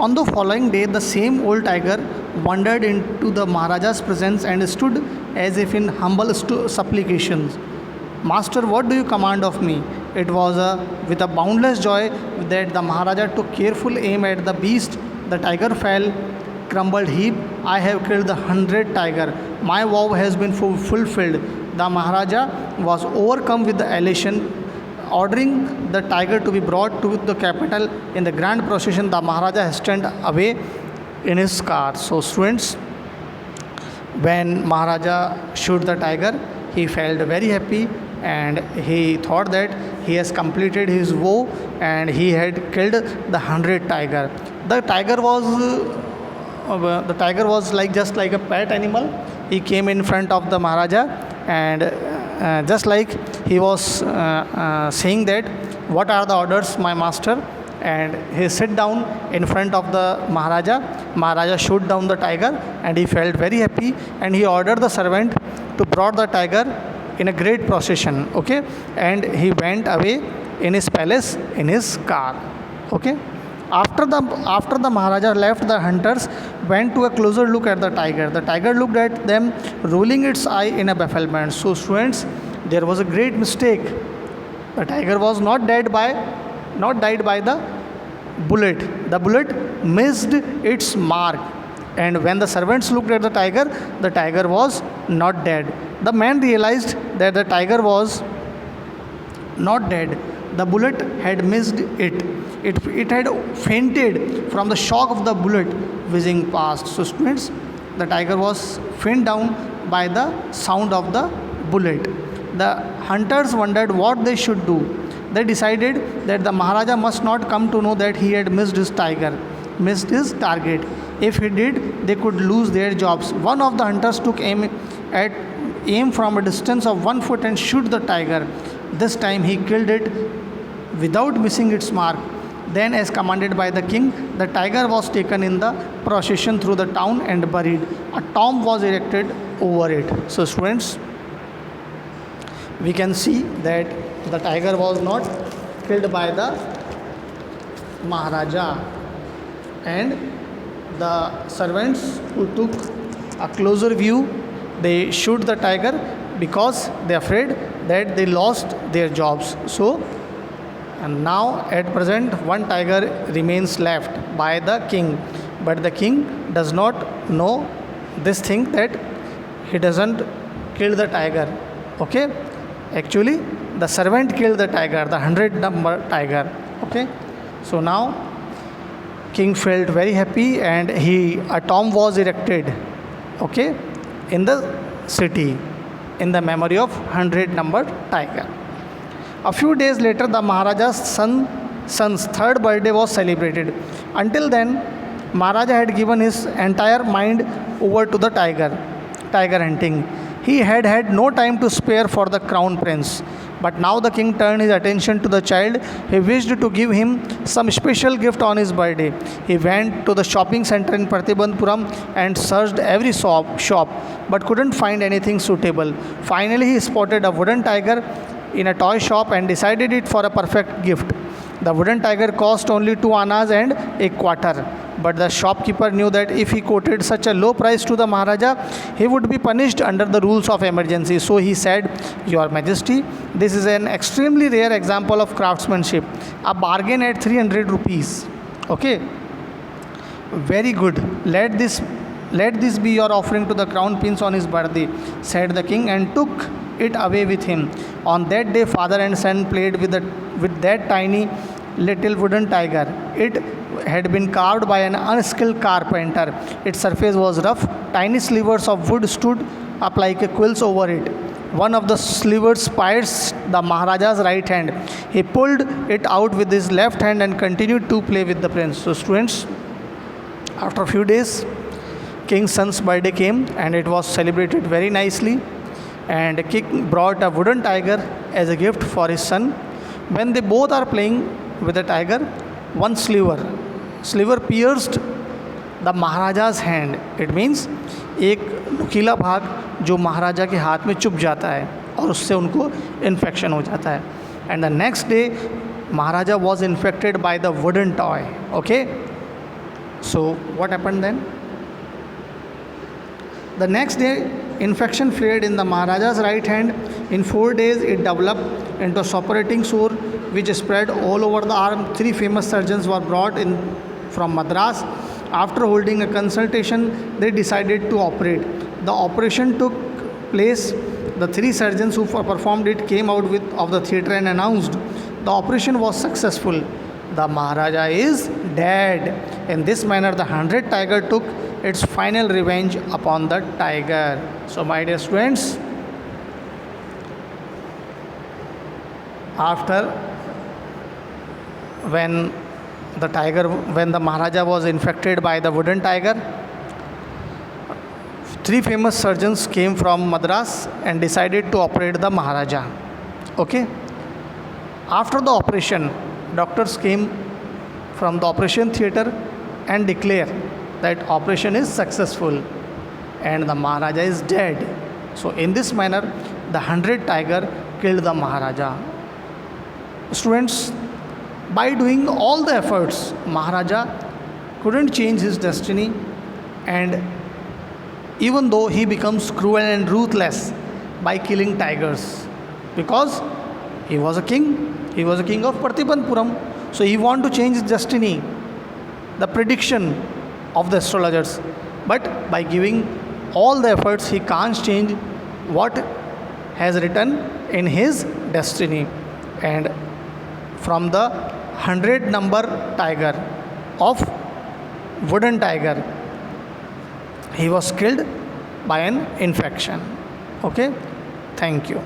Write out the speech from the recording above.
On the following day, the same old tiger wandered into the Maharaja's presence and stood as if in humble supplications. Master, what do you command of me? It was with a boundless joy that the Maharaja took careful aim at the beast. The tiger fell, crumbled heap. I have killed the 100 tiger. My vow has been fulfilled. The Maharaja was overcome with the elation, ordering the tiger to be brought to the capital. In the grand procession, the Maharaja hastened away in his car. So students, when Maharaja shot the tiger, he felt very happy and he thought that he has completed his vow and he had killed the 100 tiger. The tiger was like just like a pet animal. He came in front of the Maharaja and just like he was saying that what are the orders, my master, and he sit down in front of the Maharaja shot down the tiger and he felt very happy and he ordered the servant to brought the tiger in a great procession, okay, and he went away in his palace in his car, okay. After the Maharaja left, the hunters went to a closer look at the tiger. The tiger looked at them, rolling its eye in a bafflement. So students, there was a great mistake. The tiger was not died by the bullet. The bullet missed its mark. And when the servants looked at the tiger was not dead. The man realized that the tiger was not dead. The bullet had missed it. It had fainted from the shock of the bullet whizzing past. So students, the tiger was fainted down by the sound of the bullet. The hunters wondered what they should do. They decided that the Maharaja must not come to know that he had missed his target. If he did, they could lose their jobs. One of the hunters took aim from a distance of 1 foot and shoot the tiger. This time he killed it without missing its mark. Then, as commanded by the king, the tiger was taken in the procession through the town and buried. A tomb was erected over it. So students, we can see that the tiger was not killed by the Maharaja, and the servants who took a closer view, they shoot the tiger because they are afraid that they lost their jobs. So, and now at present one tiger remains left by the king, but the king does not know this thing that he doesn't kill the tiger, okay. Actually the servant killed the tiger, the 100 number tiger, okay. So now king felt very happy and a tomb was erected, okay, in the city in the memory of 100 number tiger. A few days later, the Maharaja's son's third birthday was celebrated. Until then, Maharaja had given his entire mind over to the tiger hunting. He had had no time to spare for the crown prince. But now the king turned his attention to the child. He wished to give him some special gift on his birthday. He went to the shopping center in Pratibandpuram and searched every shop, but couldn't find anything suitable. Finally, he spotted a wooden tiger in a toy shop and decided it for a perfect gift. The wooden tiger cost only 2 annas and a quarter. But the shopkeeper knew that if he quoted such a low price to the Maharaja, he would be punished under the rules of emergency. So he said, Your Majesty, this is an extremely rare example of craftsmanship. A bargain at 300 rupees. Okay. Very good. Let this be your offering to the crown prince on his birthday, said the king, and took it away with him. On that day, father and son played with that tiny little wooden tiger. It had been carved by an unskilled carpenter. Its surface was rough. Tiny slivers of wood stood up like quills over it. One of the slivers pierced the Maharaja's right hand. He pulled it out with his left hand and continued to play with the prince. So students, after a few days, king's son's birthday came and it was celebrated very nicely. And the king brought a wooden tiger as a gift for his son. When they both are playing with the tiger, one sliver pierced the Maharaja's hand. It means एक नुकीला भाग जो महाराजा के हाथ में चुभ जाता है और उससे उनको इन्फेक्शन हो जाता है. And the next day, Maharaja was infected by the wooden toy. Okay. So what happened then? The next day, infection flared in the Maharaja's right hand. In 4 days, it developed into a suppurating sore which spread all over the arm. Three famous surgeons were brought in from Madras. After holding a consultation, they decided to operate. The operation took place. The three surgeons who performed it came out of the theatre and announced the operation was successful. The Maharaja is dead. In this manner, the 100 tiger took its final revenge upon the tiger. So, my dear students, after when the Maharaja was infected by the wooden tiger, three famous surgeons came from Madras and decided to operate the Maharaja. Okay. After the operation, doctors came from the operation theatre and declare that operation is successful and the Maharaja is dead. So in this manner, the 100 tiger killed the Maharaja. Students, by doing all the efforts, Maharaja couldn't change his destiny, and even though he becomes cruel and ruthless by killing tigers, because he was a king of Parthipanpuram, so he wanted to change his destiny, the prediction of the astrologers, but by giving all the efforts he can't change what has written in his destiny. And from the 100 number tiger of wooden tiger, he was killed by an infection. Okay, thank you.